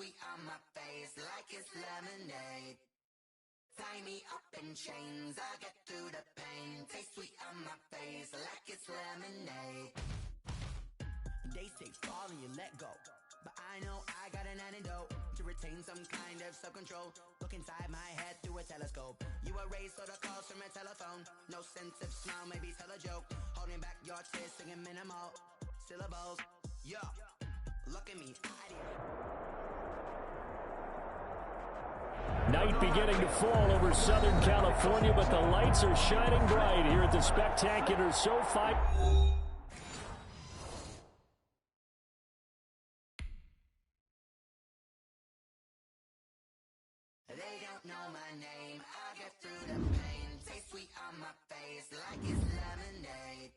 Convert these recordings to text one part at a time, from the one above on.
sweet on my face like it's lemonade. Tie me up in chains, I'll get through the pain. Taste sweet on my face like it's lemonade. They say fall and you let go, but I know I got an antidote to retain some kind of self-control. Look inside my head through a telescope. You erase all the calls from a telephone. No sense of smile, maybe tell a joke. Holding back your tears, singing minimal syllables. Yo, look at me, Night beginning to fall over Southern California, but the lights are shining bright here at the spectacular SoFi. They don't know my name, I'll get through the pain. Taste sweet on my face like it's lemonade.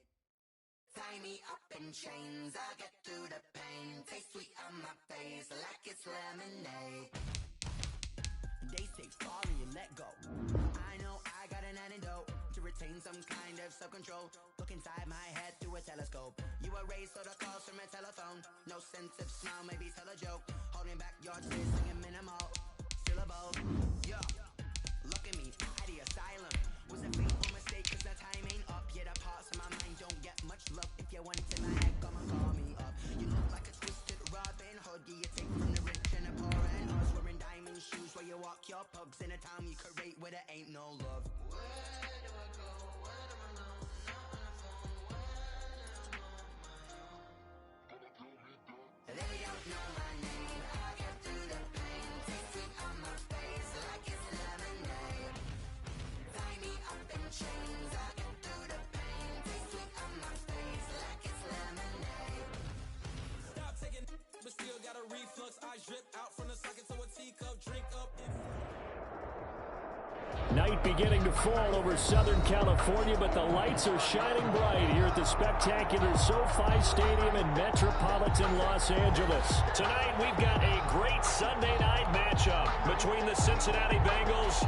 Tie me up in chains, I'll get through the pain. Taste sweet on my face like it's lemonade. They say fall and you let go. I know I got an antidote to retain some kind of self-control. Look inside my head through a telescope. You erase all the calls from a telephone. No sense of smile, maybe tell a joke. Holding back your tears, singing minimal syllables. Yo, look at me, out of asylum. Was a fateful mistake cause the time ain't up. Yet the parts of my mind don't get much love. If you want it in my head, come and call me up. You look like a twisted Robin Hood. You take from the rich and the poor and us. Wearing diamond shoes where you walk your pugs in a town you create where there ain't no love. Where do I go? When am I alone? Not on the phone. When I'm on my own. They don't know my name. I get through the pain. Taste sweet on my face like it's lemonade. Tie me up in chains. I get through the pain. Taste sweet on my face like it's lemonade. Stop taking, but still got a reflux. Eyes drip out from the socket to a teacup. Drink up. Night beginning to fall over Southern California, but the lights are shining bright here at the spectacular SoFi Stadium in metropolitan Los Angeles. Tonight, we've got a great Sunday night matchup between the Cincinnati Bengals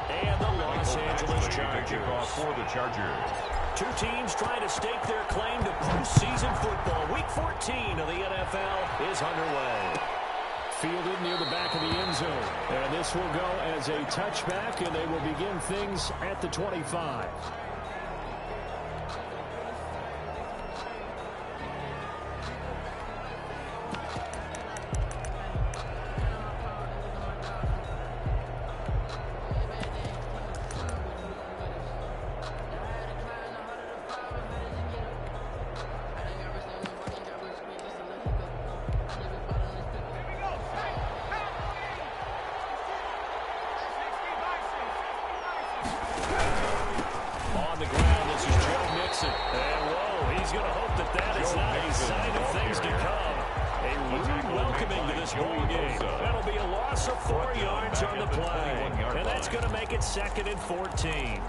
and the Los Angeles Chargers. For the Chargers. Two teams trying to stake their claim to postseason football. Week 14 of the NFL is underway. Fielded near the back of the end zone. And this will go as a touchback, and they will begin things at the 25. Second and 14.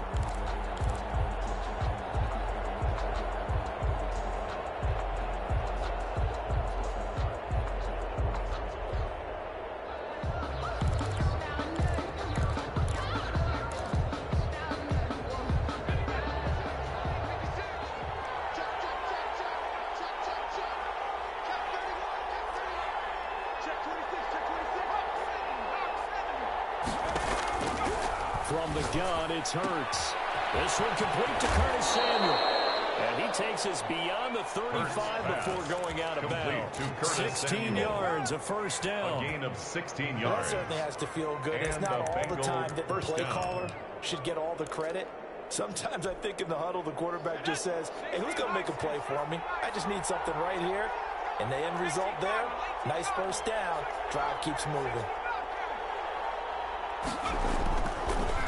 From the gun, it's Hurts. This one complete to Curtis Samuel. And he takes us beyond the 35 before going out of bounds. 16 yards, a first down. A gain of 16 yards. That certainly has to feel good. It's not all the time that the play caller should get all the credit. Sometimes I think in the huddle, the quarterback just says, hey, who's going to make a play for me? I just need something right here. And the end result there, nice first down. Drive keeps moving.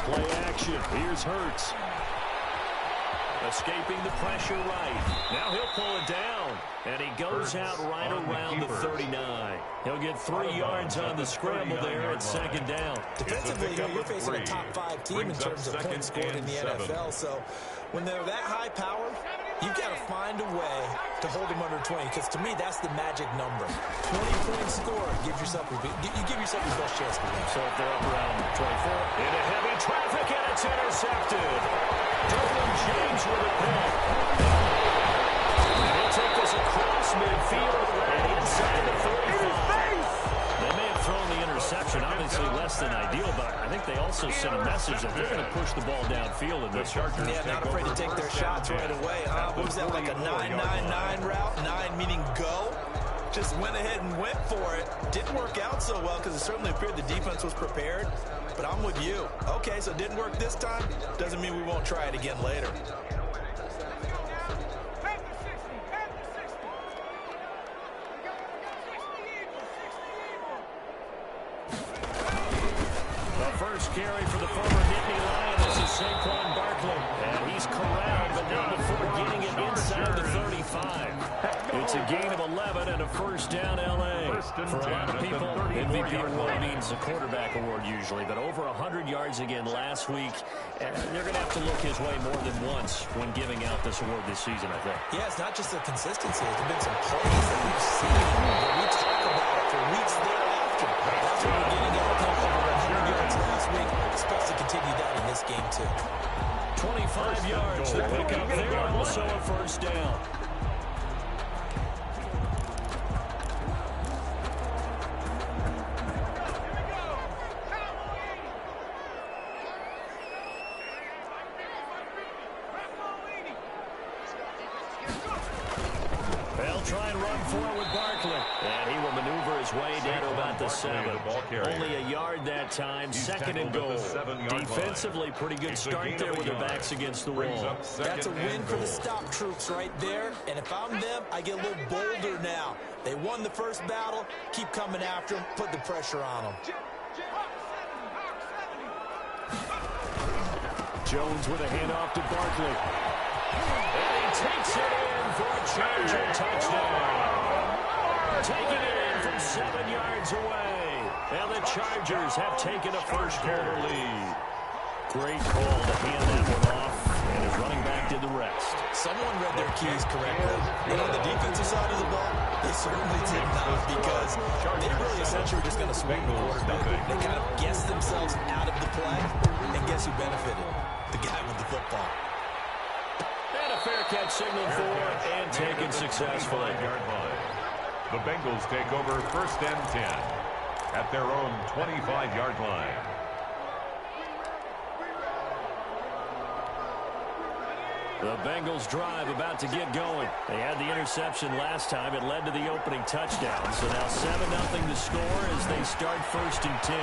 Play action. Here's Hurts. Escaping the pressure right. Now he'll pull it down. And he goes out right around the 39. He'll get 3 yards on the scramble there at second down. Defensively, you're facing a top 5 team in terms of points scored in the NFL. So when they're that high powered, you've got to find a way to hold them under 20. Because to me, that's the magic number. 20-point score. You give yourself your best chance to win. So if they're up around 24. Into heavy traffic, and it's intercepted. Derwin James with a pick. And he'll take this across midfield and inside the 35. They may have less than ideal, but I think they also sent a message that they're going to push the ball downfield in this one. Yeah, not afraid to take their shots right away, huh? What was that, like a 9-9-9 route? 9 meaning go? Just went ahead and went for it. Didn't work out so well because it certainly appeared the defense was prepared, but I'm with you. Okay, so it didn't work this time. Doesn't mean we won't try it again later. First carry for the former Nittany Lion. This is Saquon Barkley. And he's corralled, but not before getting it inside the 35. It's a gain of 11 and a first down, L.A. For a lot of people, MVP award means the quarterback award usually, but over 100 yards again last week. And they're going to have to look his way more than once when giving out this award this season, I think. Yeah, it's not just the consistency. There's been some plays that we've seen that we talk about for weeks thereafter. That's what we're getting out of over 100 yards last week. Expects to continue that in this game, too. 25 yards to pick up there, also a first down. They'll try and run forward with Barkley. And he will maneuver his way down to about the 7. Only a yard that time. Second and goal. Defensively, pretty good start there with their backs against the wall. That's a win for the stop troops right there. And if I'm them, I get a little bolder now. They won the first battle. Keep coming after them. Put the pressure on them. Jones with a handoff to Barkley. And he takes it in for a Charger touchdown. Taking it in from 7 yards away. And the Chargers have taken a first-quarter lead. Great call to hand that one off. And his running back did the rest. Someone read their keys correctly. And on the defensive side of the ball, they certainly did not, because they really essentially were just going to swing the quarterback. They kind of guessed themselves out of the play. And guess who benefited? The guy with the football. And a fair catch signaled for and taken successfully. The Bengals take over first and 10 at their own 25-yard line. The Bengals drive about to get going. They had the interception last time. It led to the opening touchdown. So now 7-0 to score as they start first and 10.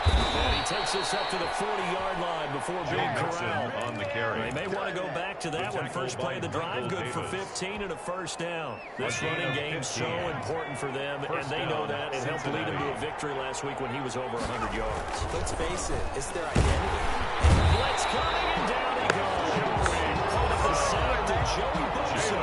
And he takes this up to the 40-yard line before being corralled. On the carry. They may want to go back to that one. First play of the drive, good for 15 and a first down. This running game so important for them, and they know that. It helped lead them to a victory last week when he was over 100 yards. Let's face it, it's their identity. Blitz coming, and down he goes. Caught at the center to Joey Bosa.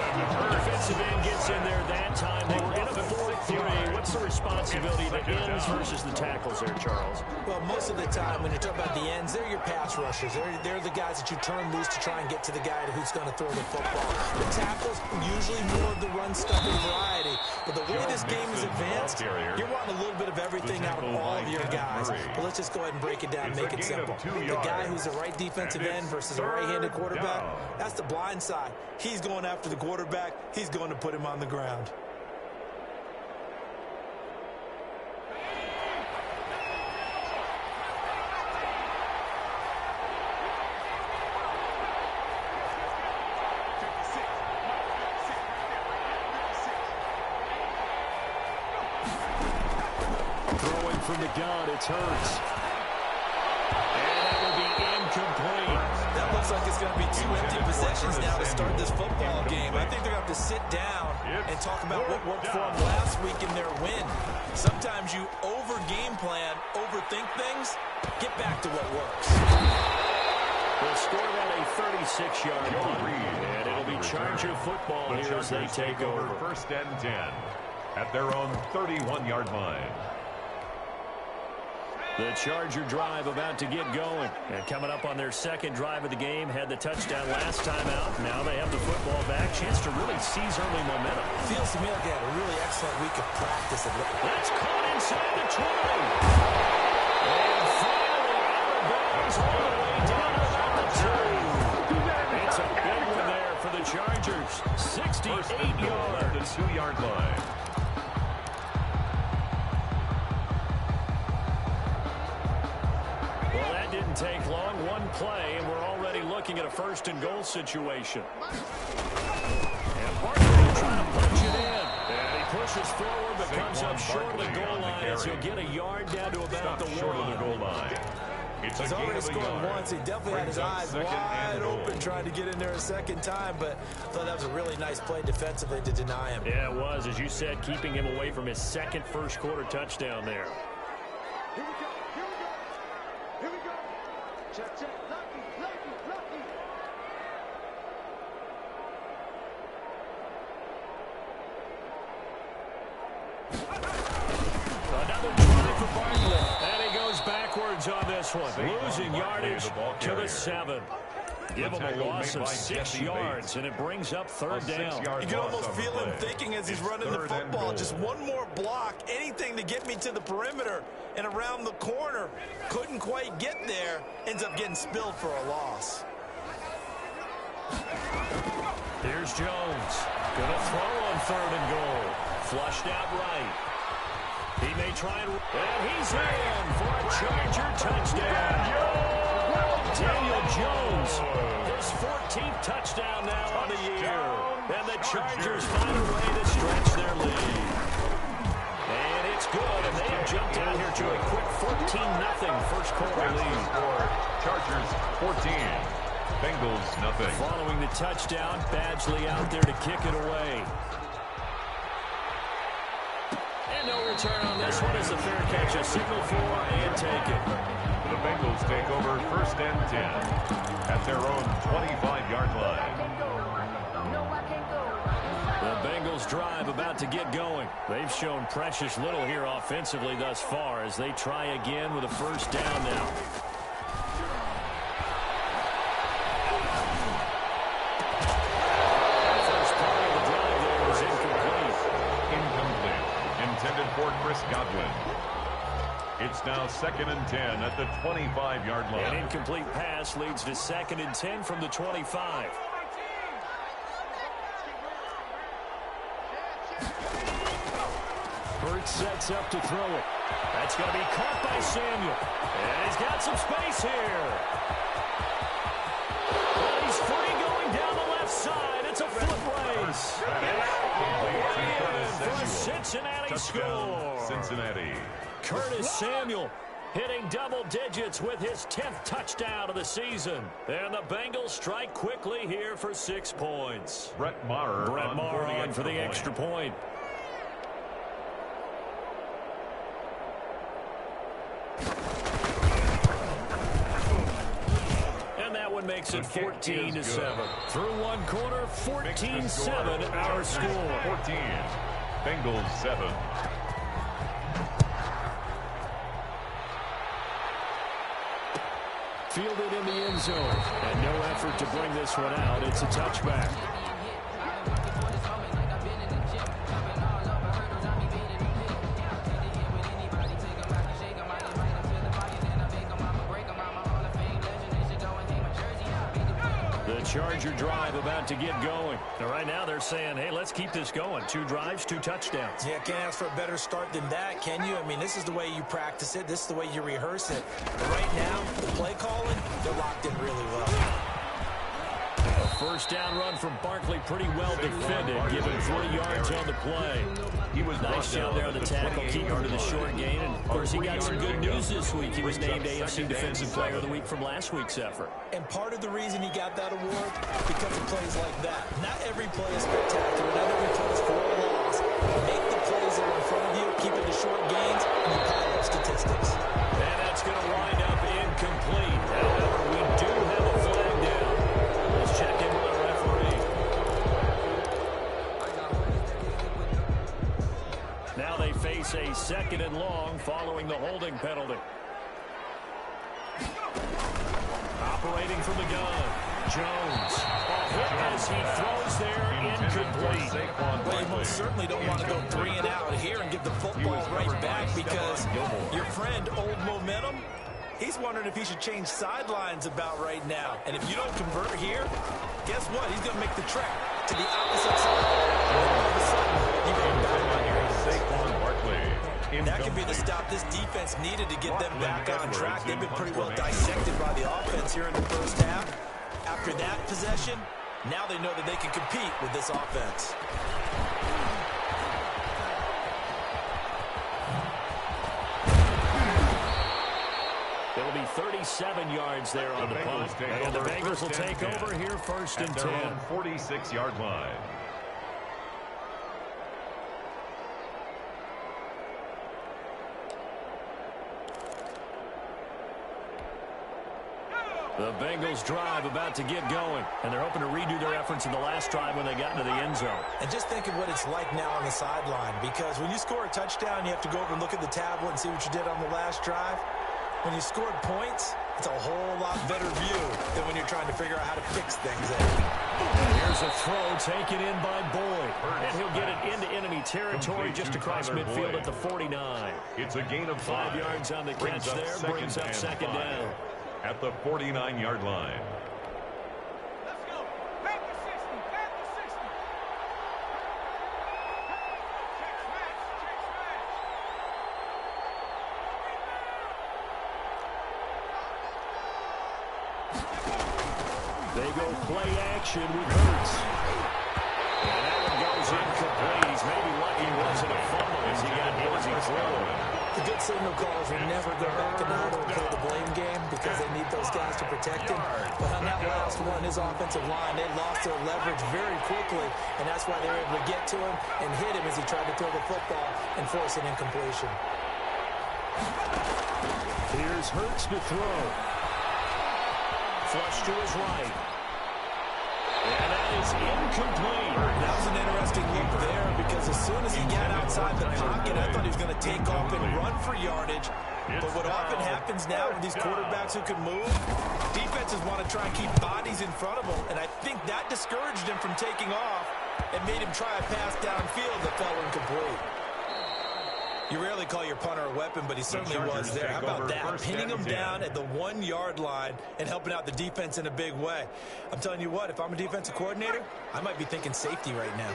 Defensive end gets in there that time. They were in a 4-3. What's the responsibility, the ends versus the tackles there, Charles? Well, most of the time when you talk about the ends, they're your pass rushers. They're the guys that you turn loose to try and get to the guy who's going to throw the football. The tackles, usually more of the run-stuffing variety. But the way this game is advanced, you're wanting a little bit of everything out of all of your guys. But let's just go ahead and break it down, make it simple. The guy who's the right defensive end versus a right-handed quarterback, that's the blind side. He's going after the quarterback. He's going to put him on the ground. Throwing from the gun, it's Hurts. And that will be incomplete. That looks like it's going to be 2 empty possessions now to start this football game. I think they're going to have to sit down and talk about what worked for them last week in their win. Sometimes you over-game plan, overthink things. Get back to what works. They'll score that a 36-yard punt. And it'll be Charger football here as they take over. First and 10 at their own 31-yard line. The Charger drive about to get going. And coming up on their second drive of the game, had the touchdown last time out. Now they have the football back. Chance to really seize early momentum. Feels to me like they had a really excellent week of practice. That's caught inside the 20. And finally out of bounds all the way down to about the 2. It's a big one there for the Chargers. 68 yards. The 2-yard line. one play, and we're already looking at a first-and-goal situation. And Barkley trying to punch it in. And he pushes forward, but comes up short of the goal line as he'll get a yard down to about the short of the goal line. He's already scored once. He definitely had his eyes wide open trying to get in there a second time, but I thought that was a really nice play defensively to deny him. Yeah, it was, as you said, keeping him away from his second first-quarter touchdown there. Here we go. Here we go. Check. Lucky. Another try for Barkley. And he goes backwards on this one. Losing yardage to the 7. Give him a loss of 6 yards, and it brings up third down. You can almost feel him thinking as he's running the football. Just one more block, anything to get me to the perimeter and around the corner. Couldn't quite get there. Ends up getting spilled for a loss. Here's Jones. Gonna throw on 3rd and goal. Flushed out right. He may try and he's in for a Charger touchdown. Daniel Jones, his 14th touchdown now on the year. And the Chargers find a way to stretch their lead. And it's good, and they have jumped out here to a quick 14-0 first-quarter lead. Chargers 14, Bengals nothing. Following the touchdown, Badgley out there to kick it away. No return on this one as the fair catch. A signal for and take it. The Bengals take over 1st and 10 at their own 25-yard line. The Bengals drive about to get going. They've shown precious little here offensively thus far as they try again with a first down now. Intended for Chris Godwin. It's now 2nd and 10 at the 25-yard line. An incomplete pass leads to 2nd and 10 from the 25. Burt sets up to throw it. That's going to be caught by Samuel. And he's got some space here. He's free going down the left side. It's a foot race. For a Cincinnati score. Cincinnati. Curtis Samuel hitting double digits with his 10th touchdown of the season. And the Bengals strike quickly here for 6 points. Brett Maher on for the extra point. And that one makes it 14-7. Through one quarter, 14-7 our score. 14. Bengals 7. Fielded in the end zone. And no effort to bring this one out. It's a touchback. Charger drive about to get going. And right now they're saying, hey, let's keep this going. 2 drives, 2 touchdowns. Yeah, can't ask for a better start than that, can you? I mean, this is the way you practice it. This is the way you rehearse it. But right now, the play calling, they're locked in really well. A first down run from Barkley, pretty well defended, giving 3 yards on the play. He was nice job there on the tackle, keeping to the short gain. And, of course, he got some good news this week. He was named AFC Defensive Player of the Week from last week's effort. And part of the reason he got that award, because of plays like that. Not every play is spectacular. Not every play is for a loss. Make the plays that are in front of you, keep it to short gains, and you pile up statistics. And that's going to wind up incomplete. However, we do have a flag down. Let's check in with our referee. Now they face a 2nd and long following the holding penalty. Operating from the gun, Jones. As he throws there, incomplete. Well, you most certainly don't want to go 3 and out here and give the football right back because your friend, Old Momentum, he's wondering if he should change sidelines about right now. And if you don't convert here, guess what? He's going to make the trek to the opposite side. And all of a sudden, you get back on your Saquon Barkley That could be the stop this defense needed to get them back on track. They've been pretty well dissected by the offense here in the first half. After that possession, now they know that they can compete with this offense. It'll be 37 yards there on the punt. And the Bengals will take over here first and 10. 46-yard line. The Bengals drive about to get going, and they're hoping to redo their efforts in the last drive when they got into the end zone. And just think of what it's like now on the sideline, because when you score a touchdown, you have to go over and look at the tablet and see what you did on the last drive. When you scored points, it's a whole lot better view than when you're trying to figure out how to fix things. Here's a throw taken in by Boyd, and he'll get it into enemy territory just across midfield at the 49. It's a gain of 5 yards on the catch there, brings up second down. At the 49-yard line. Let's go. Back to 60. Back to 60. Check smash. Check smash. They go play action with Hurts. And that one goes incomplete. He's maybe lucky it wasn't a fumble as he got hit as he threw it. The good signal callers will never go back in the huddle and play the blame game because they need those guys to protect him. But on that last one, his offensive line, they lost their leverage very quickly, and that's why they were able to get to him and hit him as he tried to throw the football and force an incompletion. Here's Hurts to throw. Flush to his right. And that is incomplete. That was an interesting look there because as soon as he got outside the pocket, I thought he was going to take off and run for yardage. But what often happens now with these quarterbacks who can move, defenses want to try and keep bodies in front of them. And I think that discouraged him from taking off and made him try a pass downfield that fell incomplete. You rarely call your punter a weapon, but he certainly was there. How about that? Pinning him down at the 1-yard line and helping out the defense in a big way. I'm telling you what, if I'm a defensive coordinator, I might be thinking safety right now.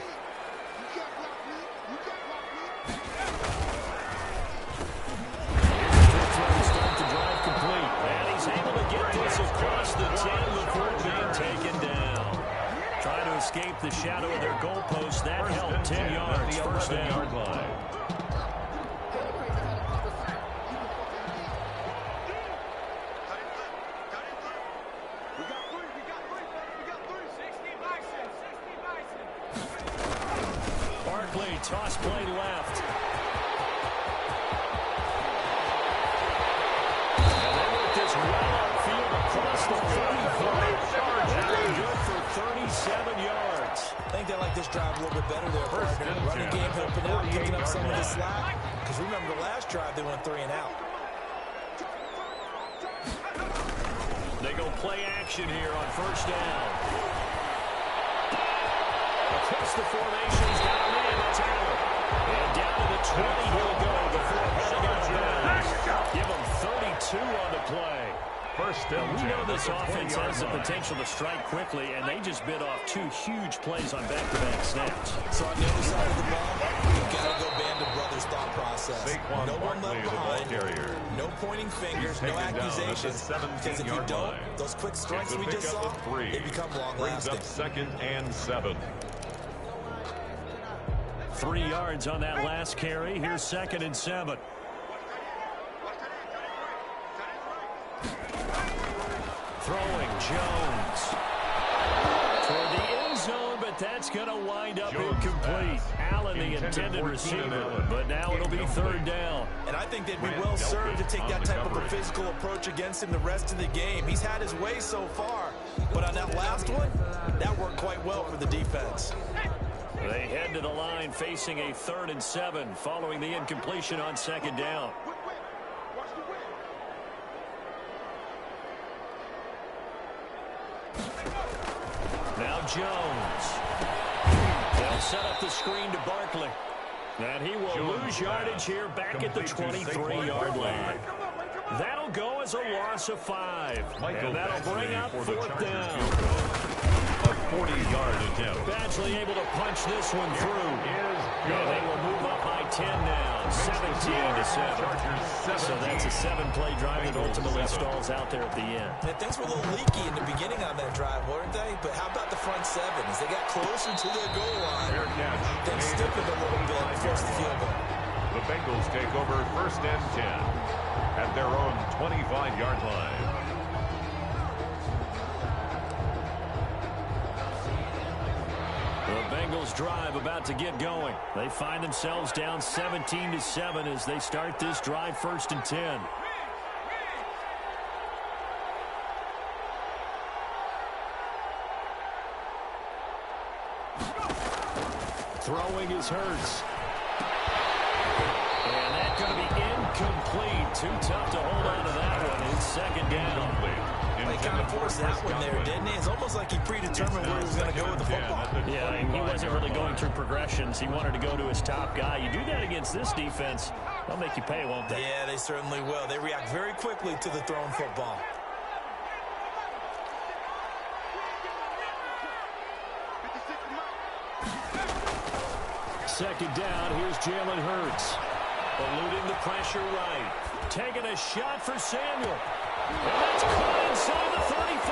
Start the drive complete. And he's able to get this across the 10 before being taken down. Trying to escape the shadow of their goalpost. That helped. 10 yards. First down. line. Toss play left. And they work this well upfield across the 45. That'll good for 37 yards. I think they like this drive a little bit better there, partner. Running game helping out, picking up some of the slack. Because remember, the last drive, they went 3 and out. They go play action here on first down. Across the formations down in. That's Allen. And down to the 20 he'll go before heading out of bounds. Give him 32 on the play. First down. We know this offense has the potential to strike quickly, and they just bit off 2 huge plays on back-to-back snaps. So on the other side of the ball, you've got to go Band of Brothers thought process. Saquon No one left behind. No pointing fingers, no accusations. Because if you don't, those quick strikes we just saw, they become long-lasting. Brings up second and 7. 3 yards on that last carry. Here's second and 7. Throwing Jones toward the end zone, but that's going to wind up incomplete. Allen, the intended receiver, but now it'll be third down. And I think they'd be well served to take that type of a physical approach against him the rest of the game. He's had his way so far, but on that last one, that worked quite well for the defense. They head to the line facing a 3rd and 7 following the incompletion on second down. Now Jones. They'll set up the screen to Barkley. And he will lose yardage here back at the 23-yard line. That'll go as a loss of 5. And that'll bring up 4th down. 40-yard attempt. Badgley able to punch this one through. And they will move up by 10 now, 17-7. So that's a 7-play drive that ultimately stalls out there at the end. And things were a little leaky in the beginning on that drive, weren't they? But how about the front seven? As they got closer to their goal line, then stiffened a little bit and forced the field goal. The Bengals take over 1st and 10 at their own 25-yard line. The Bengals drive about to get going. They find themselves down 17-7 as they start this drive 1st and 10. Throwing is Hurts. And that's going to be incomplete. Too tough to hold on to that one. It's 2nd down. He kind of forced that one there, didn't he? It's almost like he predetermined where he was going to go with the football. Yeah, and he wasn't really going through progressions. He wanted to go to his top guy. You do that against this defense, they'll make you pay, won't they? Yeah, they certainly will. They react very quickly to the thrown football. Second down, here's Jalen Hurts. Eluding the pressure right. Taking a shot for Samuel. And that's caught inside the 35.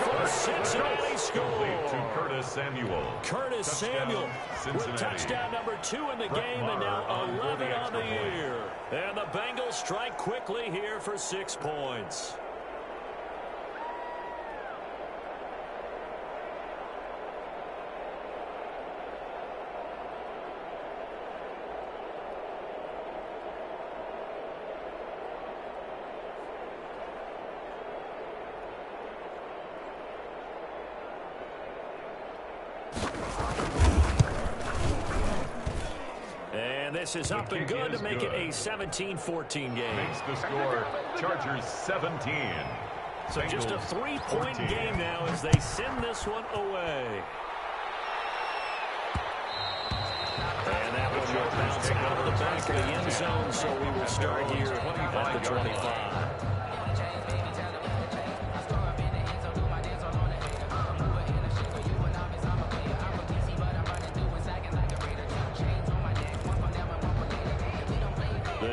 For Cincinnati score. To Curtis Samuel. Curtis Samuel with touchdown number 2 in the game, and now 11 on the year. And the Bengals strike quickly here for 6 points. And this is up and good to make it a 17-14 game. Makes the score Chargers 17. So just a 3-point game now as they send this one away. And that one will bounce out of the back of the end zone, so we will start here at the 25.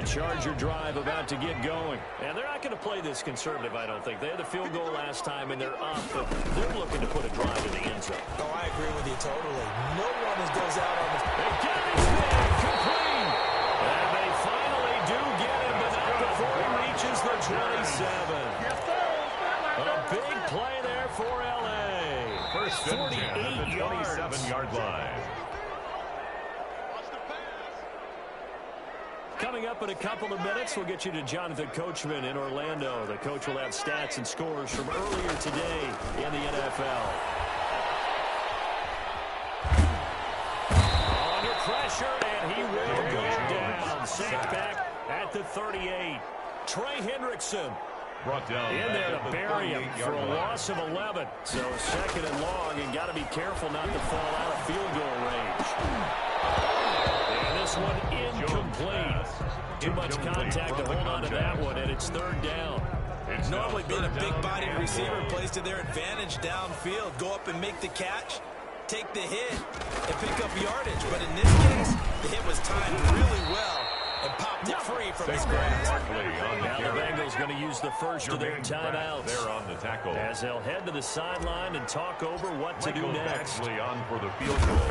Charger drive about to get going. And they're not going to play this conservative, I don't think. They had the field goal last time, and they're up, but they're looking to put a drive in the end zone. Oh, I agree with you totally. No one goes out on the... They get it, man, complete. And they finally do get him, but not before he reaches the 27. A big play there for L.A. First 48 yards. 27-yard line. Coming up in a couple of minutes, we'll get you to Jonathan Coachman in Orlando. The coach will have stats and scores from earlier today in the NFL. Under pressure, and he will go down. Sacked back at the 38. Trey Hendrickson brought down in there to bury him for a loss of 11. So 2nd and long, and got to be careful not to fall out of field goal range. And this one incomplete. Too much contact to hold on to that one, and it's 3rd down. Normally being a big-bodied receiver plays to their advantage downfield. Go up and make the catch, take the hit, and pick up yardage. But in this case, the hit was timed really well and popped it free from his grasp. Now the Bengals going to use the first of their timeouts. They're on the tackle. As they'll head to the sideline and talk over what to do next. Badgley on for the field goal.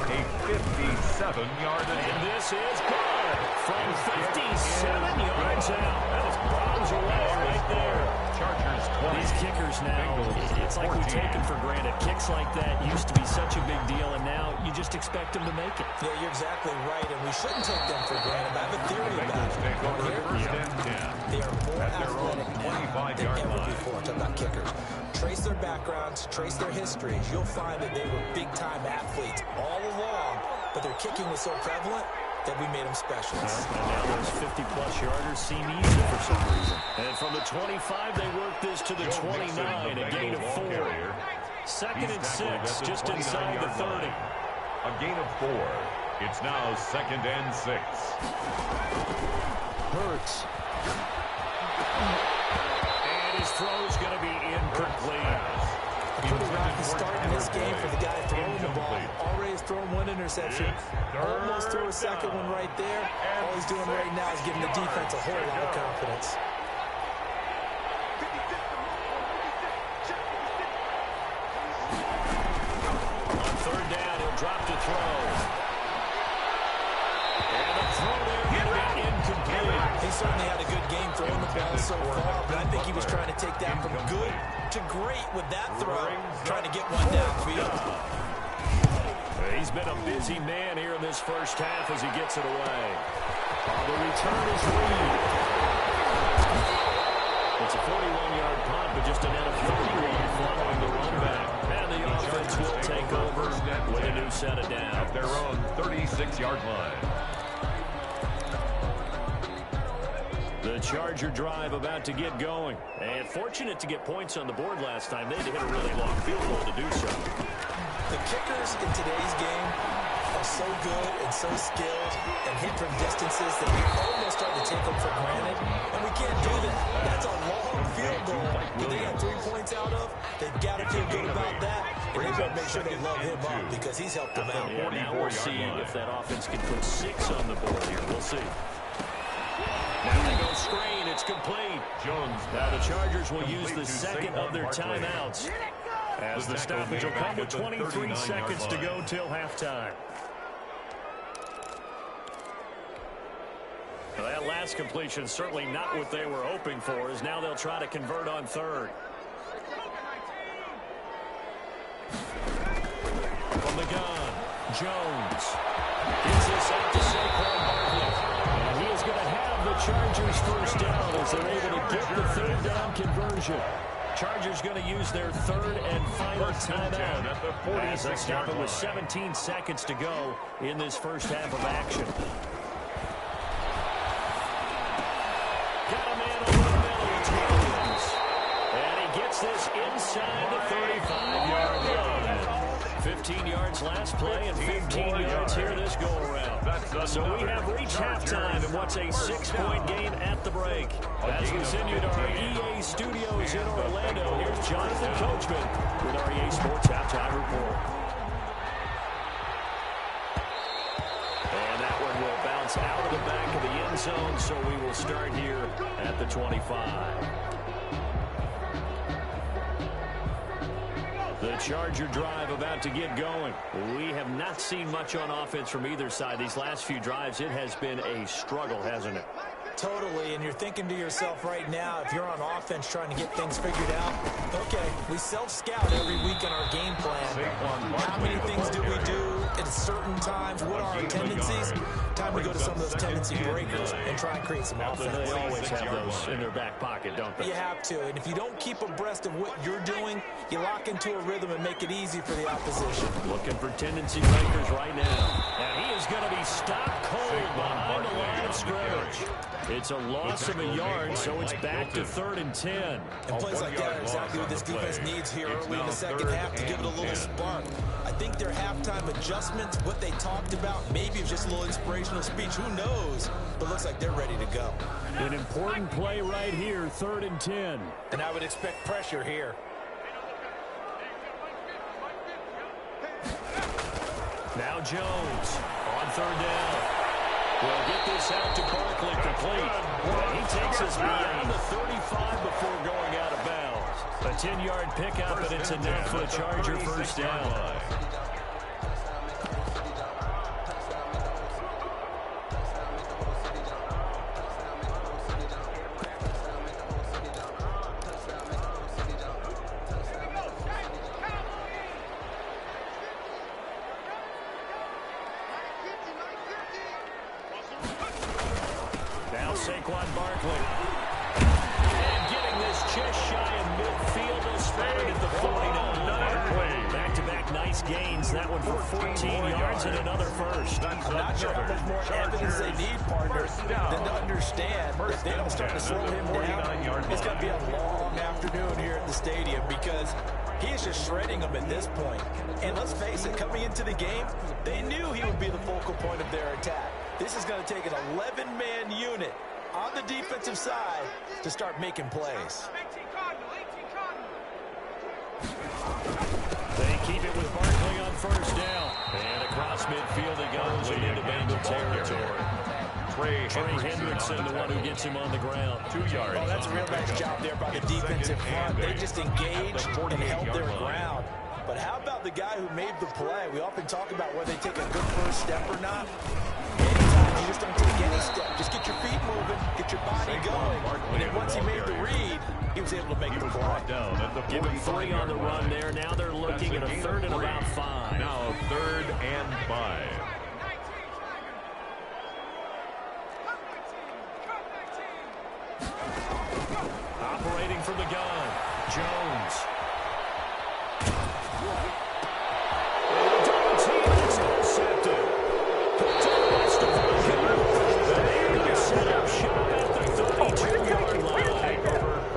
A 57-yard attempt. And this is good from 57 yards out. That was bombs away right there. Chargers 20. These kickers now, it's like we take them for granted. Kicks like that used to be such a big deal, and now you just expect them to make it. Yeah, you're exactly right, and we shouldn't take them for granted. I have a theory about Bengals it. take over first and 10. They are more At their own athletic now 25-yard than ever line. before. Talk about kickers. Trace their backgrounds, trace their histories. You'll find that they were big-time athletes all along, but their kicking was so prevalent that we made them specialists. And now those 50-plus yarders seem easy for some reason. And from the 25, they work this to the 29, a gain of 4. 2nd and 6, just inside the 30. A gain of 4. It's now 2nd and 6. Hurts. And ball. Already throwing one interception. Almost threw a second one right there. All he's doing right now is giving the defense a whole lot of confidence. On third down, he'll drop to throw. And the throw there going to be incomplete. He certainly had a good game throwing the ball so far, but I think he was trying to take that from good to great with that throw, trying to get one downfield. He's been a busy man here in this first half as he gets it away. The return is Reed. It's a 41-yard punt, but just a net of 31 following the run back. And the offense will take over with a new set of downs. At their own 36-yard line. The Charger drive about to get going. And fortunate to get points on the board last time. They had to hit a really long field goal to do so. The kickers in today's game are so good and so skilled and hit from distances that we almost start to take them for granted. And we can't do that. That's a long field goal that they got 3 points out of. They've got to feel good about that. And they've got to make sure they love him up because he's helped them out. Yeah, now we'll see if that offense can put 6 on the board here. We'll see. Now they go screen. It's complete. Now the Chargers will use the second of their timeouts as the stoppage will come with 23 seconds to go till halftime. Well, that last completion certainly not what they were hoping for, as now they'll try to convert on third. From the gun, Jones gets this out to Saquon Barkley. And he is going to have the Chargers first down as they're able to get the third down conversion. Chargers going to use their third and final timeout as they stop it with 17 seconds to go in this first half of action. Got a man over the middle. It's Williams. And he gets this inside the 35-yard line. 15 yards last play and 15 yards here this go-around. So we have reached halftime in what's a 6-point game at the break. As we send you to our EA studios in Orlando, here's Jonathan Coachman with our EA Sports Halftime Report. And that one will bounce out of the back of the end zone, so we will start here at the 25. The Charger drive about to get going. We have not seen much on offense from either side. These last few drives, it has been a struggle, hasn't it? Totally, and you're thinking to yourself right now, if you're on offense trying to get things figured out, okay, we self-scout every week in our game plan. How many things do we do at certain times? What are our tendencies? Time to go to some of those tendency breakers and try and create some offense. They always have those in their back pocket, don't they? You have to, and if you don't keep abreast of what you're doing, you lock into a rhythm and make it easy for the opposition. Looking for tendency breakers right now. And he is going to be stopped cold behind the line of scrimmage. It's a loss of a yard, so it's back to 3rd and 10. And plays like that are exactly what this defense needs here early in the second half to give it a little spark. I think their halftime adjustments, what they talked about, maybe it's just a little inspirational speech. Who knows? But looks like they're ready to go. An important play right here, 3rd and 10. And I would expect pressure here. Now Jones on 3rd down. We'll get this out to Barkley complete. And he takes us beyond the 35 before going out of bounds. A 10-yard pickup, and it's enough for the Charger first down. Saquon Barkley. And getting this just shy of midfield. He'll spot it at the 49. Back-to-back nice gains. That one for 14 yards and another first. I'm not sure how much more evidence they need, partners, than to understand if they don't start to slow him down, it's going to be a long afternoon here at the stadium because he is just shredding them at this point. And let's face it, coming into the game, they knew he would be the focal point of their attack. This is going to take an 11-man unit on the defensive side to start making plays. They keep it with Barkley on first down. Trey Hendrickson, the one who gets him on the ground. 2 yards. Oh, that's a real nice job there by the defensive front. They just engaged and held their ground. But how about the guy who made the play? We often talk about whether they take a good first step or not. Many times you just don't take any step. Just get your feet moving, get your body going. And then once he made the read, he was able to make the play. Give him 3 on the run there. Now they're looking at a 3rd and about 5. Now 3rd and 5. Operating from the gun, Jones. Double team, it's intercepted. They set up shop at the 32-yard line.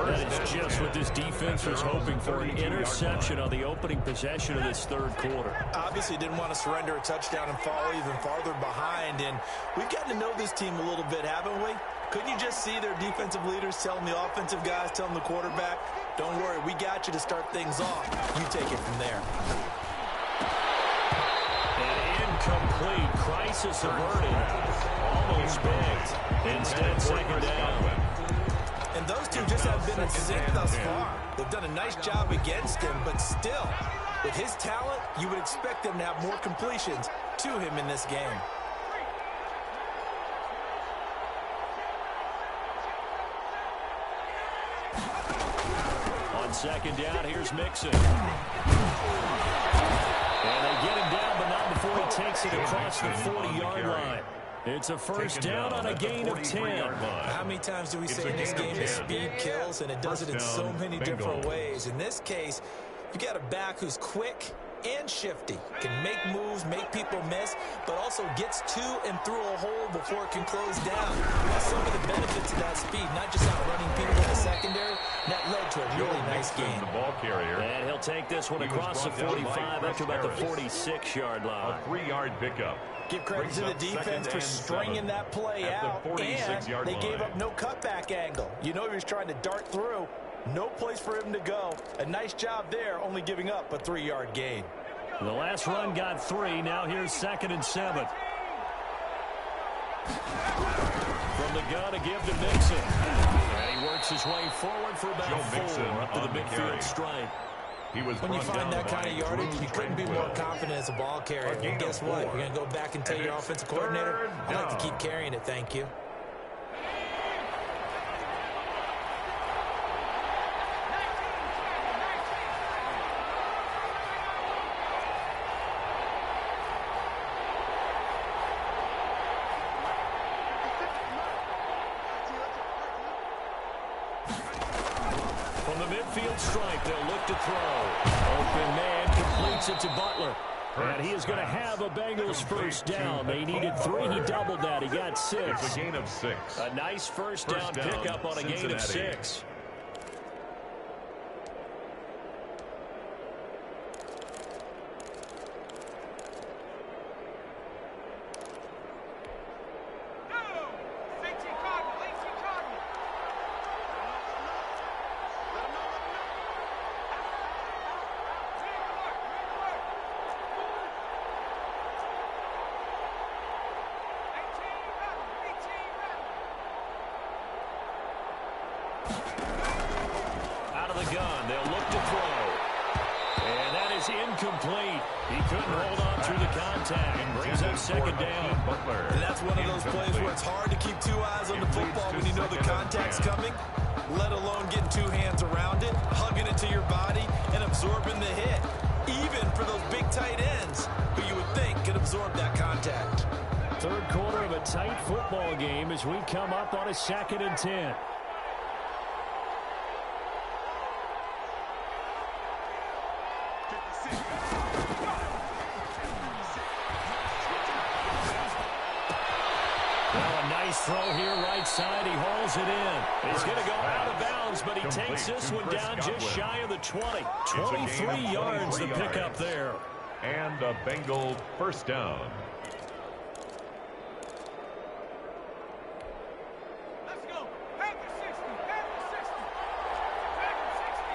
That is just what this defense was hoping for, an interception on the opening possession of this 3rd quarter. Obviously didn't want to surrender a touchdown and fall even farther behind. And we've gotten to know this team a little bit, haven't we? Couldn't you just see their defensive leaders telling the offensive guys, telling the quarterback, don't worry, we got you to start things off. You take it from there. An incomplete, crisis averted. Almost picked. Instead, 2nd down. And those two just have been in sync thus far. They've done a nice job against him, but still, with his talent, you would expect them to have more completions to him in this game. On 2nd down, here's Mixon. And they get him down, but not before he takes it across the 40-yard line. It's a 1st down on a gain of 10. How many times do we say in this game that speed kills, and it does it in so many different ways? In this case, you got a back who's quick and shifty, can make moves, make people miss, but also gets to and through a hole before it can close down. That's some of the benefits of that speed, not just outrunning people in the secondary. That led to a really nice game. The ball carrier. And he'll take this one across the 45 up to about the 46-yard line. A 3-yard pickup. Give credit to the defense for stringing that play out, and they gave up no cutback angle. You know he was trying to dart through. No place for him to go. A nice job there, only giving up a 3-yard gain. The last run got 3. Now here's 2nd and 7. From the gun to give to Mixon. And he works his way forward for about a 4 up to the midfield stripe. When you find that kind of yardage, you couldn't be more confident as a ball carrier. And guess what? You're going to go back and tell your offensive coordinator, I'd like to keep carrying it, thank you. From the midfield stripe, they'll look to throw. Open man completes it to Butler. And he is going to have a Bengals 1st down. They needed 3. He doubled that. He got 6. It's a gain of 6. A nice first down pickup on a gain of 6. Out of the gun, they'll look to throw. And that is incomplete. He couldn't hold on through the contact and brings up 2nd down. And that's one of those plays where it's hard to keep 2 eyes on the football when you know the contact's coming, let alone getting 2 hands around it, hugging it to your body, and absorbing the hit. Even for those big tight ends who you would think could absorb that contact. 3rd quarter of a tight football game as we come up on a 2nd and 10. Throw here right side. He hauls it in. He's going to go out of bounds, but he takes this one down just shy of the 20. 23 yards to pick up there. And a Bengal 1st down. Let's go. Pack the 60. Pack the 60. Pack the 60.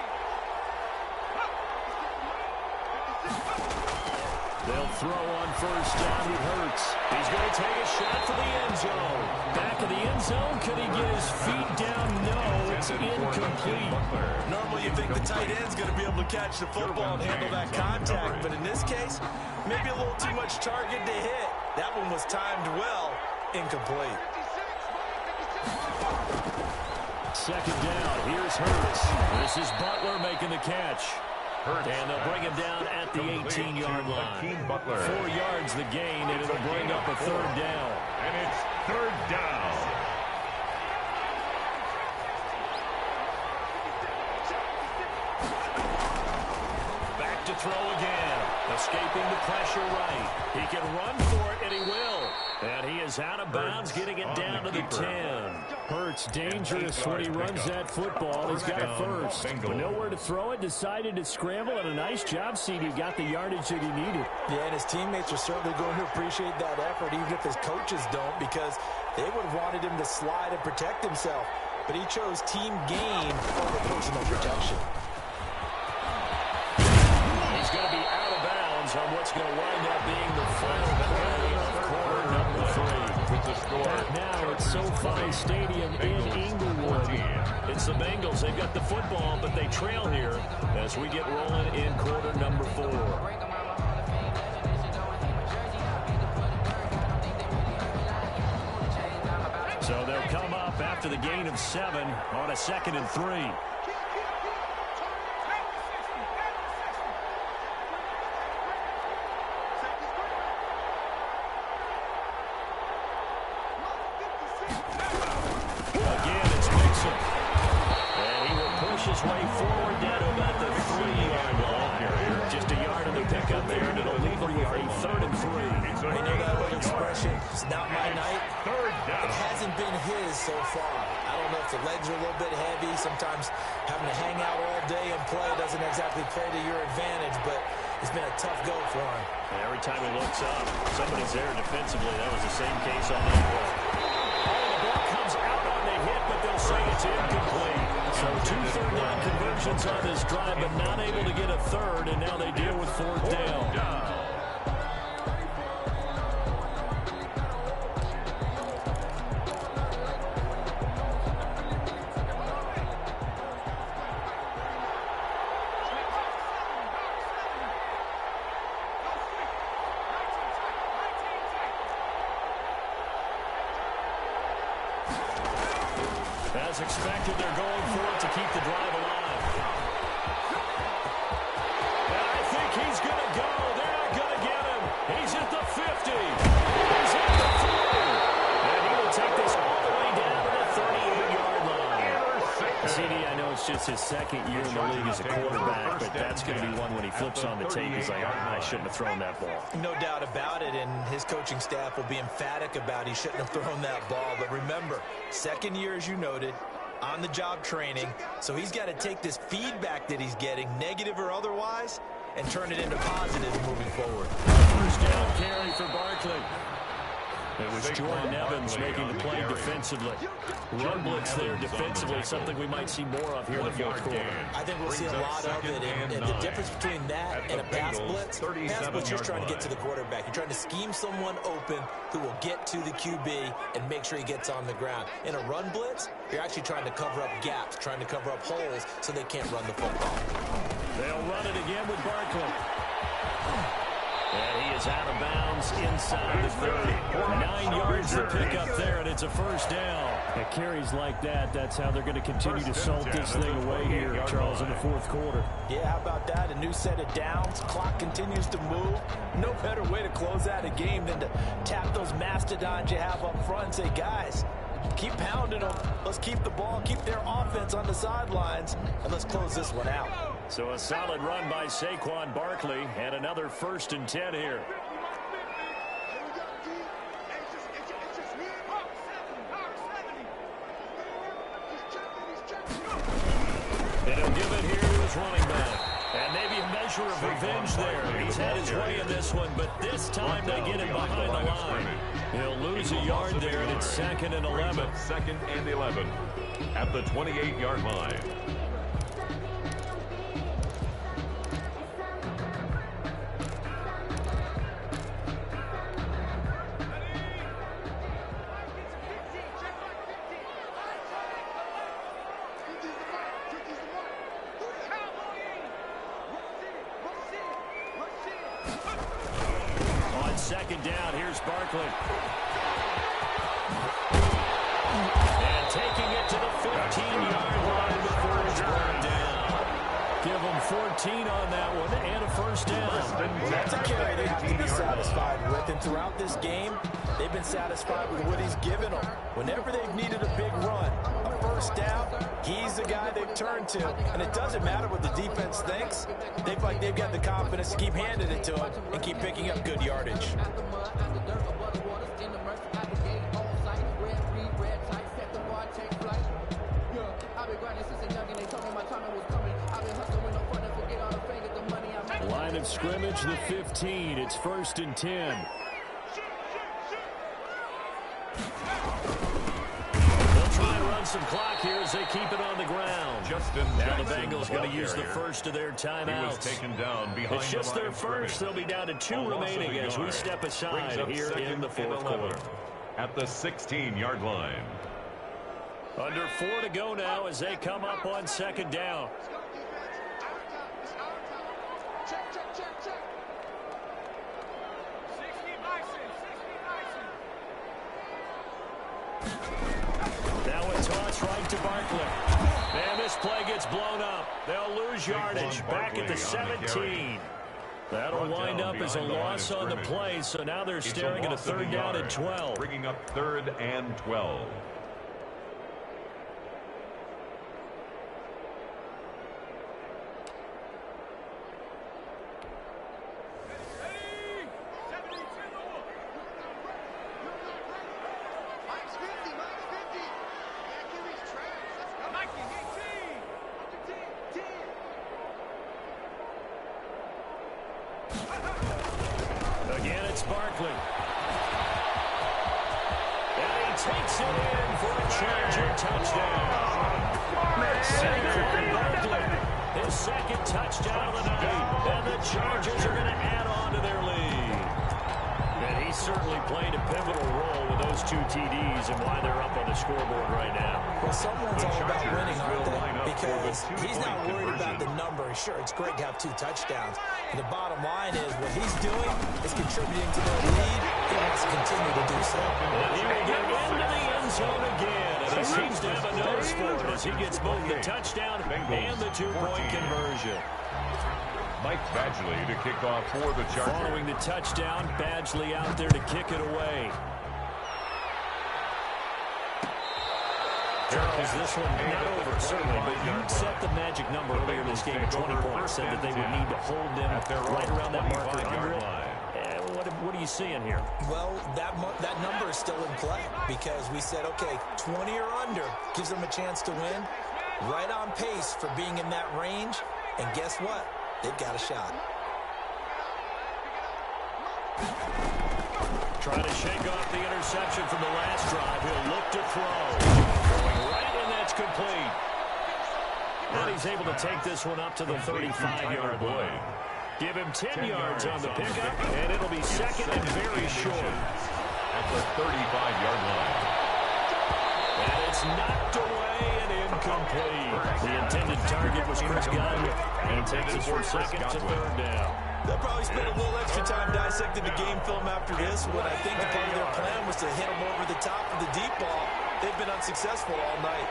They'll throw on first down with Hurts. He's going to take a shot for the end zone. Back of the end zone. Could he get his feet down? No, it's incomplete. Normally you think the tight end's going to be able to catch the football and handle that contact, but in this case, maybe a little too much target to hit. That one was timed well. Incomplete. Second down. Here's Hurts. This is Butler making the catch. And they'll bring him down at the 18-yard line. 4 yards the gain, and it'll bring up a third down. And it's third down. Back to throw again. Escaping the pressure right. He can run for it, and he will. And he is out of bounds, getting it down to the 10. Hurts dangerous when he runs that football. He's got a first. But nowhere to throw it, decided to scramble, and a nice job, CD. Got the yardage that he needed. Yeah, and his teammates are certainly going to appreciate that effort, even if his coaches don't, because they would have wanted him to slide and protect himself. But he chose team gain over personal protection. He's going to be out of bounds on what's going to wind up being the final play of quarter number 3. Back now at SoFi Stadium in Inglewood. It's the Bengals. They've got the football, but they trail here as we get rolling in quarter number 4. So they'll come up after the gain of 7 on a 2nd and 3. Again, it's Mixon. And he will push his way forward down to about the 3-yard line. Just a yard in the pickup there, and it'll leave him with a 3rd and 3. You know that old expression, it's not my night. It hasn't been his so far. I don't know if the legs are a little bit heavy. Sometimes having to hang out all day and play doesn't exactly play to your advantage, but it's been a tough go for him. And every time he looks up, somebody's there defensively. That was the same case on that play. The ball comes out on the hit, but they'll say it's incomplete. So 2 third-down conversions on this drive, but not able to get a third, and now they deal with 4th down. As expected, they're going for it to keep the drive alive. And I think he's going to go. They're not going to get him. He's at the 50. He's at the 40. And he will take this all the way down to the 38-yard line. CD, I know it's just his 2nd year in the league as a quarterback, but that's going to be one when he flips on the tape. He's like, I shouldn't have thrown that ball. No doubt about it, and his coaching staff will be emphatic about he shouldn't have thrown that ball. But remember, 2nd year, as you noted, on-the-job training, so he's got to take this feedback that he's getting, negative or otherwise, and turn it into positive moving forward. First down carry for Barkley. It was Jordan Evans making the play defensively. Run blitz there defensively, something we might see more of here in the 4th quarter. I think we'll see a lot of it, and the difference between that and a pass blitz you're trying to get to the quarterback. You're trying to scheme someone open who will get to the QB and make sure he gets on the ground. In a run blitz, you're actually trying to cover up gaps, trying to cover up holes so they can't run the football. They'll run it again with Barkley. And he is out of bounds inside the 30. 9 yards to pick up there, and it's a first down. At carries like that, that's how they're going to continue to salt this thing away here, Charles, in the 4th quarter. Yeah, how about that? A new set of downs. Clock continues to move. No better way to close out a game than to tap those mastodons you have up front and say, guys, keep pounding them. Let's keep the ball, keep their offense on the sidelines, and let's close this one out. So a solid run by Saquon Barkley, and another 1st and 10 here. And he'll give it here to his running back. And maybe a measure of revenge there. He's had his way in this one, but this time they get him behind the line. He'll lose a yard there, and it's 2nd and 11. 2nd and 11 at the 28-yard line. second down. Here's Barkley. And taking it to the 15-yard line before it's brought down. Give them 14 on that one and a first down. That's a carry they have to be satisfied with. And throughout this game, they've been satisfied with what he's given them. Whenever they've needed a big run, a first down, he's the guy they've turned to. And it doesn't matter what the defense thinks. They feel like they've got the confidence to keep handing it to him and keep picking up good yardage. Line of scrimmage, the 15. It's 1st and 10. They'll try and run some clock here as they keep it on the ground. Now the Bengals going to use the first of their timeouts. Taken down behind it's just their first. They'll be down to 2 remaining as we step aside here in the fourth quarter. At the 16-yard line. Under 4 to go now as they come up on second down. Now a toss right to Barkley. And this play gets blown up. They'll lose yardage back at the 17. That'll wind up as a loss on the play, so now they're staring at a 3rd down and 12. Bringing up 3rd and 12. Again, it's Barkley. And he takes it in for a Charger touchdown. Barkley, his 2nd touchdown of the night. And the Chargers are going to add on to their lead. And he certainly played a pivotal role with those 2 TDs and why they're up on the scoreboard right now. Well, someone's all about winning, aren't they? Because he's not worried about the number. Sure, it's great to have 2 touchdowns. And the bottom line is what he's doing is contributing to their lead. He wants to continue to do so. And he will get into the end zone again. And he seems to have a nose for it as he gets both the touchdown and the 2-point conversion. Mike Badgley to kick off for the Chargers. Following the touchdown, Badgley out there to kick it away. Charles, this one not over, certainly, but you set the magic number earlier in this game at 20 points, said that they would need to hold them right around that marker under it. What are you seeing here? Well, that number is still in play because we said, okay, 20 or under gives them a chance to win. Right on pace for being in that range. And guess what? They've got a shot. Trying to shake off the interception from the last drive. He'll look to throw. Going right, and that's complete. And he's able to take this one up to the 35-yard line. Give him 10 yards on the pickup, and it'll be 2nd and very short. At the 35-yard line. And it's knocked away and incomplete. The intended target was Chris Godwin. And it takes us from 2nd to 3rd down. They'll probably spend a little extra time dissecting the game film after this, when I think a part of their plan was to hit them over the top of the deep ball. They've been unsuccessful all night.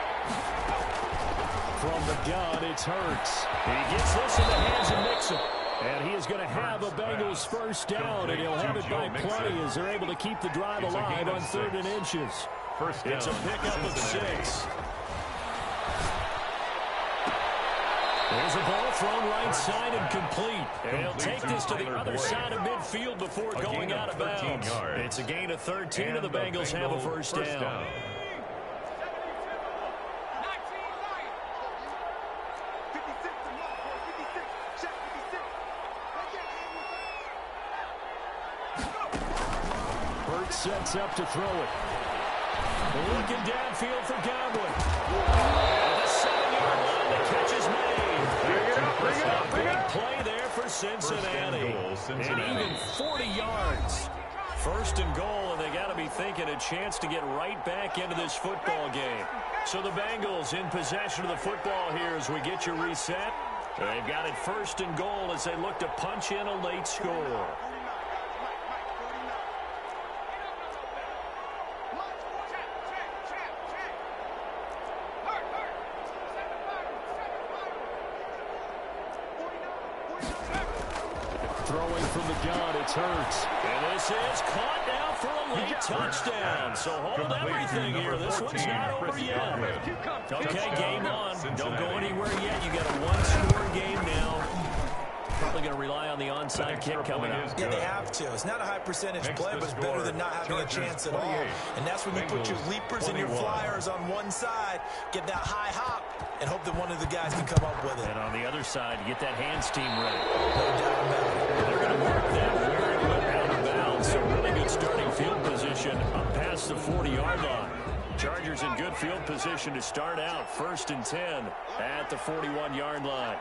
From the gun, it's Hurts. He gets this in the hands of Mixon. And he is going to have a Bengals first down, and he'll have it by plenty as they're able to keep the drive alive on 3rd and inches. It's a pickup of 6. There's a ball thrown right side and complete. And he'll take this to the other side of midfield before going out of bounds. It's a gain of 13, and the Bengals have a first down. Sets up to throw it. Looking downfield for Godwin. And the 7-yard line, the catch is made. Big play there for Cincinnati. And even 40 yards. 1st and goal, and they got to be thinking a chance to get right back into this football game. So the Bengals in possession of the football here as we get you reset. They've got it 1st and goal as they look to punch in a late score. throwing from the gun. It's Hurts. And this is caught now for a late touchdown. So hold everything here. This one's not over yet. Okay, game on. Don't go anywhere yet. You got a one-score game now. Probably going to rely on the onside kick coming up. Yeah, they have to. It's not a high percentage play, but it's better than not having a chance at all. And that's when you put your leapers and your flyers on one side, get that high hop, and hope that one of the guys can come up with it. And on the other side, get that hands team ready. No doubt about it. They're going to work that very good out of bounds. So really good starting field position up past the 40-yard line. Chargers in good field position to start out. 1st and 10 at the 41-yard line.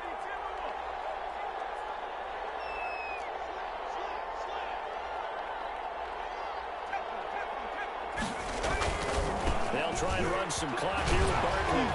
They'll try and run some clock here with Barkley.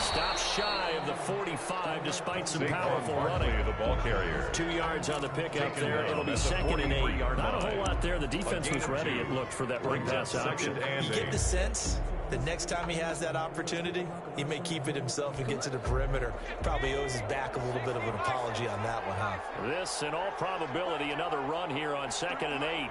Stops shy of the 45 despite some powerful running. The ball carrier. 2 yards on the pickup there. It'll be 2nd and 8. Not a whole lot there. The defense was ready, it looked, for that run pass option. You get the sense that next time he has that opportunity, he may keep it himself and get to the perimeter. Probably owes his back a little bit of an apology on that one, huh? This, in all probability, another run here on 2nd and 8.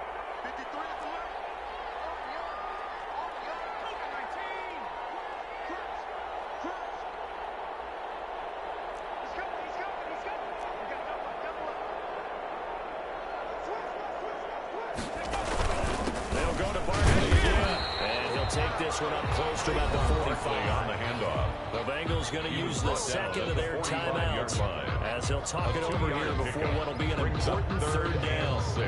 One up close to about the 45 on the handoff. The Bengals going to use the second of their timeouts as they'll talk it over here before what will be an important 3rd down. 6.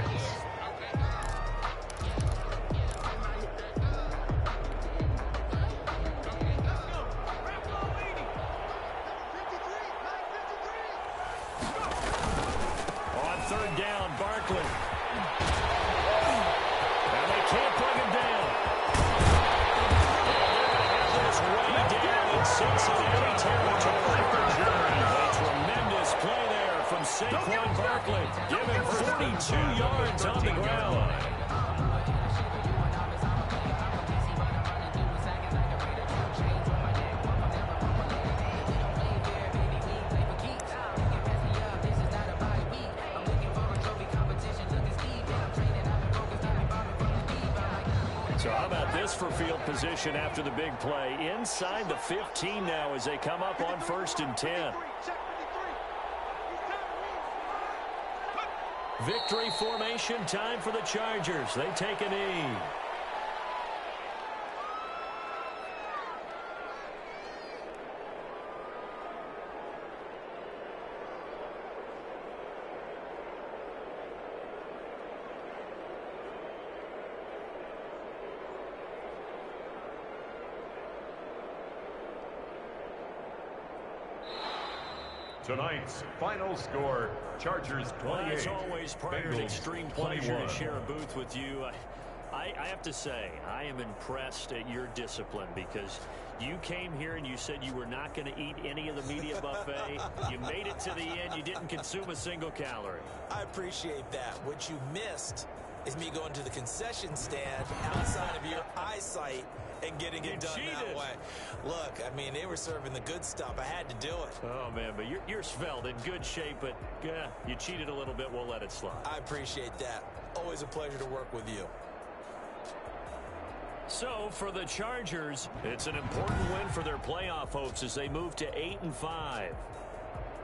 On 3rd down, Barkley. And they can't bring him down. Cincinnati territory. A tremendous play there from Saquon Barkley. Give him 42 yards on the ground. So how about this for field position after the big play? Inside the 15 now as they come up on 1st and 10. Victory formation time for the Chargers. They take a knee. Tonight's final score, Chargers 28. Well, it's always part of an extreme pleasure 21. to share a booth with you. I have to say, I am impressed at your discipline because you came here and you said you were not going to eat any of the media buffet. You made it to the end. You didn't consume a single calorie. I appreciate that. What you missed is me going to the concession stand outside of your eyesight and getting it done that way. Look, I mean, they were serving the good stuff. I had to do it. Oh, man, but you're svelte, in good shape, but you cheated a little bit. We'll let it slide. I appreciate that. Always a pleasure to work with you. So, for the Chargers, it's an important win for their playoff hopes as they move to 8-5.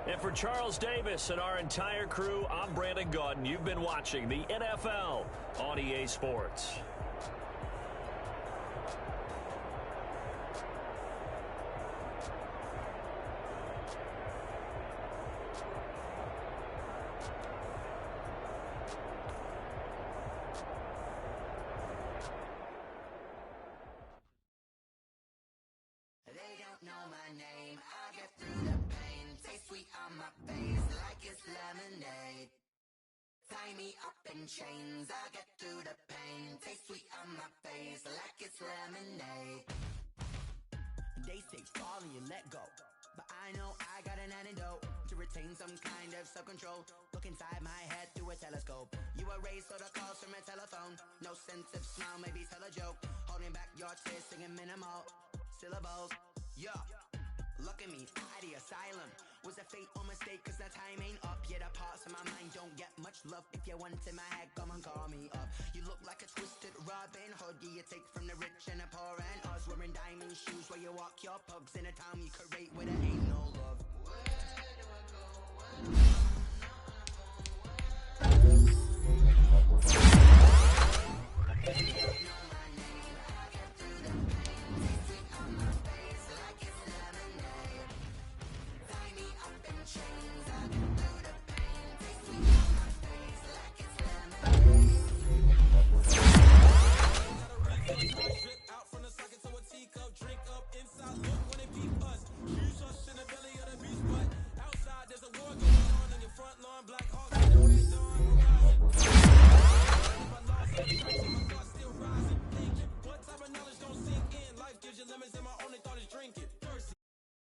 And for Charles Davis and our entire crew, I'm Brandon Gaudin. You've been watching the NFL on EA Sports. Know my name, I get through the pain. Taste sweet on my face like it's lemonade. Tie me up in chains, I get through the pain. Taste sweet on my face like it's lemonade. They say fall and you let go, but I know I got an antidote to retain some kind of self-control. Look inside my head through a telescope. You erase all the calls from a telephone. No sense of smile, maybe tell a joke. Holding back your tears, singing minimal syllables. Yeah, look at me, I the asylum. Was a fate or mistake, cause the time ain't up. Yeah, the parts of my mind don't get much love. If you want in my head, come and call me up. You look like a twisted Robin Hood. Yeah, you take from the rich and the poor and us. Wearing diamond shoes where you walk your pugs in a town you create where there ain't no love.